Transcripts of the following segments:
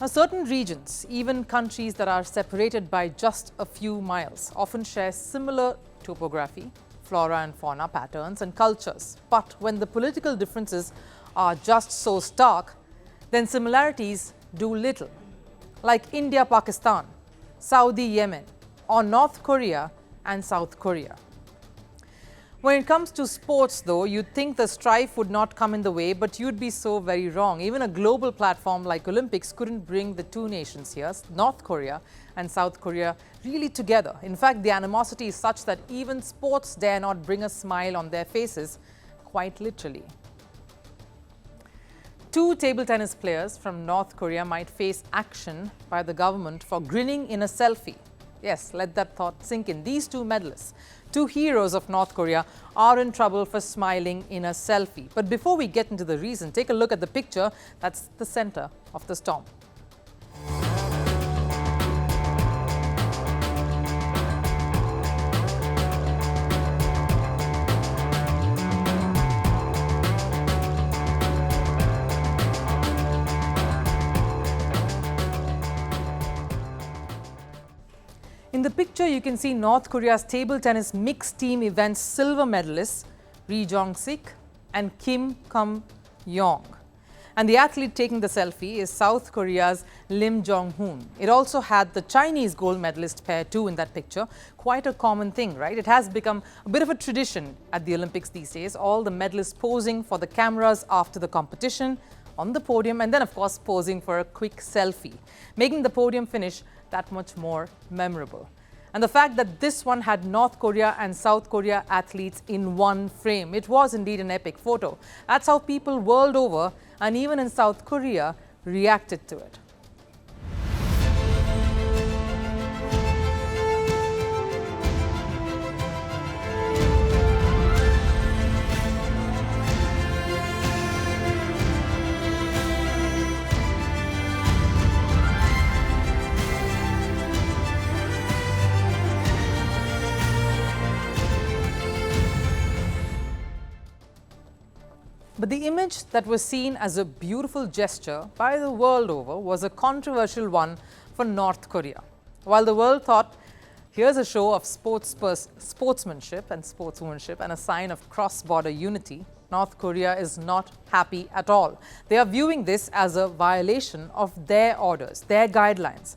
Now, certain regions, even countries that are separated by just a few miles, often share similar topography, flora and fauna patterns and cultures. But when the political differences are just so stark, then similarities do little. Like India-Pakistan, Saudi-Yemen, or North Korea and South Korea. When it comes to sports, though, you'd think the strife would not come in the way, but you'd be so very wrong. Even a global platform like Olympics couldn't bring the two nations here, North Korea and South Korea, really together. In fact, the animosity is such that even sports dare not bring a smile on their faces, quite literally. Two table tennis players from North Korea might face action by the government for grinning in a selfie. Yes, let that thought sink in. These two medalists, two heroes of North Korea, are in trouble for smiling in a selfie. But before we get into the reason, take a look at the picture that's the center of the storm. In the picture, you can see North Korea's table tennis mixed team events silver medalists Jong-Sik and Kum-Yong. And the athlete taking the selfie is South Korea's Lim Jong-hoon. It also had the Chinese gold medalist pair too in that picture. Quite a common thing, right? It has become a bit of a tradition at the Olympics these days. All the medalists posing for the cameras after the competition, on the podium, and then of course posing for a quick selfie, making the podium finish that much more memorable. And the fact that this one had North Korea and South Korea athletes in one frame, it was indeed an epic photo. That's how people world over and even in South Korea reacted to it. But the image that was seen as a beautiful gesture by the world over was a controversial one for North Korea. While the world thought, here's a show of sportsmanship and sportswomanship and a sign of cross-border unity, North Korea is not happy at all. They are viewing this as a violation of their orders, their guidelines.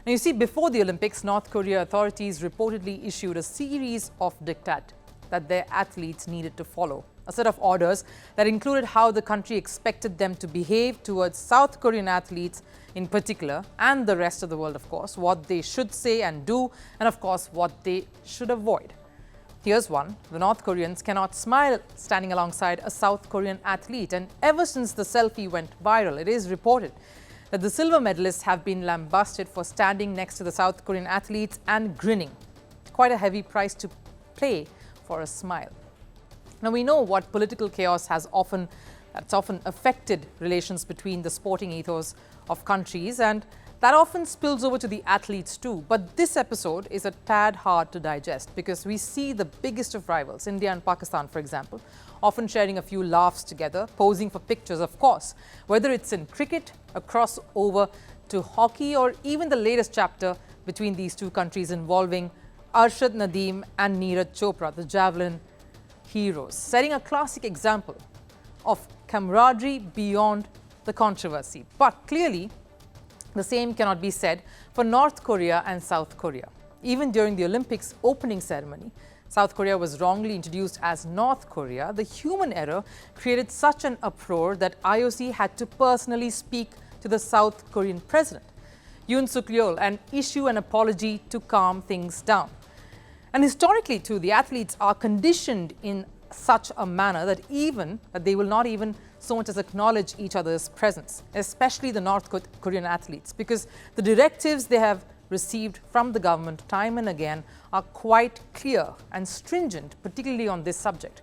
Now, you see, before the Olympics, North Korea authorities reportedly issued a series of diktat that their athletes needed to follow. A set of orders that included how the country expected them to behave towards South Korean athletes in particular, and the rest of the world, of course, what they should say and do, and of course, what they should avoid. Here's one. The North Koreans cannot smile standing alongside a South Korean athlete. And ever since the selfie went viral, it is reported that the silver medalists have been lambasted for standing next to the South Korean athletes and grinning. Quite a heavy price to pay for a smile. Now, we know what political chaos has often affected relations between the sporting ethos of countries, and that often spills over to the athletes too. But this episode is a tad hard to digest because we see the biggest of rivals, India and Pakistan, for example, often sharing a few laughs together, posing for pictures, of course. Whether it's in cricket, a crossover to hockey, or even the latest chapter between these two countries involving Arshad Nadeem and Neeraj Chopra, the javelin heroes, setting a classic example of camaraderie beyond the controversy. But clearly, the same cannot be said for North Korea and South Korea. Even during the Olympics opening ceremony, South Korea was wrongly introduced as North Korea. The human error created such an uproar that IOC had to personally speak to the South Korean president, Yoon Suk-yeol, and issue an apology to calm things down. And historically, too, the athletes are conditioned in such a manner that they will not even so much as acknowledge each other's presence, especially the North Korean athletes, because the directives they have received from the government time and again are quite clear and stringent, particularly on this subject.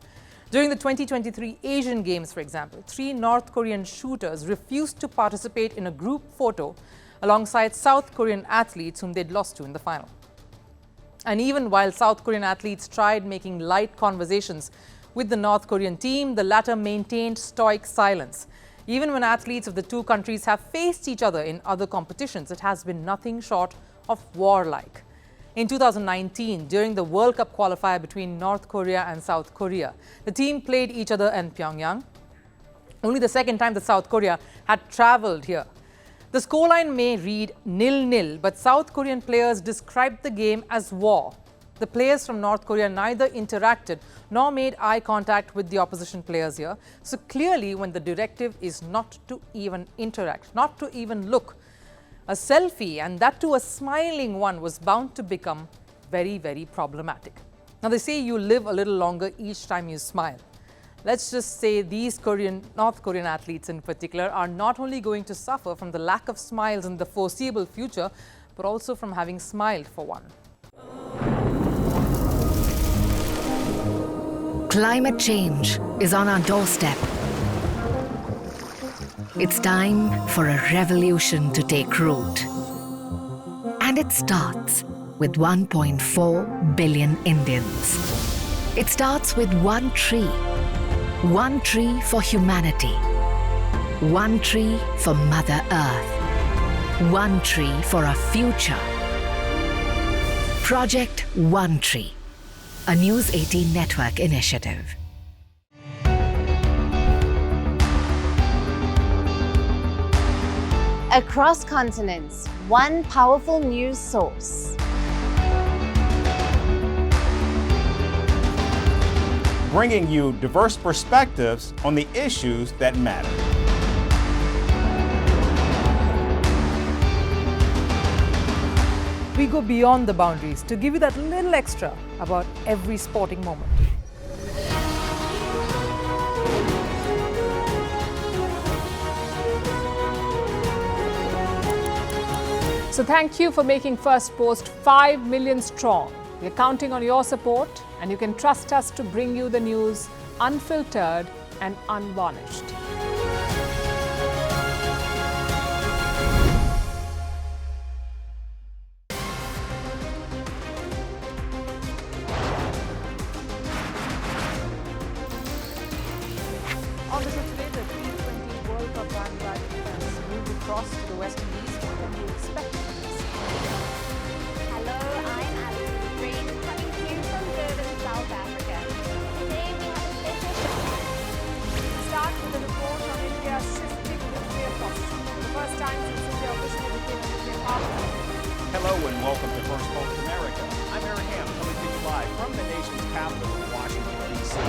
During the 2023 Asian Games, for example, 3 North Korean shooters refused to participate in a group photo alongside South Korean athletes whom they'd lost to in the final. And even while South Korean athletes tried making light conversations with the North Korean team, the latter maintained stoic silence. Even when athletes of the two countries have faced each other in other competitions, it has been nothing short of warlike. In 2019, during the World Cup qualifier between North Korea and South Korea, the team played each other in Pyongyang, only the second time that South Korea had travelled here. The scoreline may read 0-0, but South Korean players described the game as war. The players from North Korea neither interacted nor made eye contact with the opposition players here. So clearly, when the directive is not to even interact, not to even look, a selfie, and that too a smiling one, was bound to become very, very problematic. Now, they say you live a little longer each time you smile. Let's just say these North Korean athletes in particular are not only going to suffer from the lack of smiles in the foreseeable future, but also from having smiled for one. Climate change is on our doorstep. It's time for a revolution to take root. And it starts with 1.4 billion Indians. It starts with one tree for humanity, one tree for Mother Earth, one tree for our future. Project One Tree, a News 18 network initiative. Across continents, one powerful news source. Bringing you diverse perspectives on the issues that matter. We go beyond the boundaries to give you that little extra about every sporting moment. So thank you for making Firstpost 5 million strong. We're counting on your support, and you can trust us to bring you the news unfiltered and unvarnished. On the show today, the T20 World Cup bandwagon fans moved across to the West Indies. What can you expect from this? Hello, I'm Alison Green, coming to you from Durban, South Africa. Today we have a special show. Start with a report on India's shifting nuclear posture. The first time since India officially became a nuclear power. Hello and welcome to Firstpost America. I'm Aaron Ham, coming to you live from the nation's capital, Washington, D.C.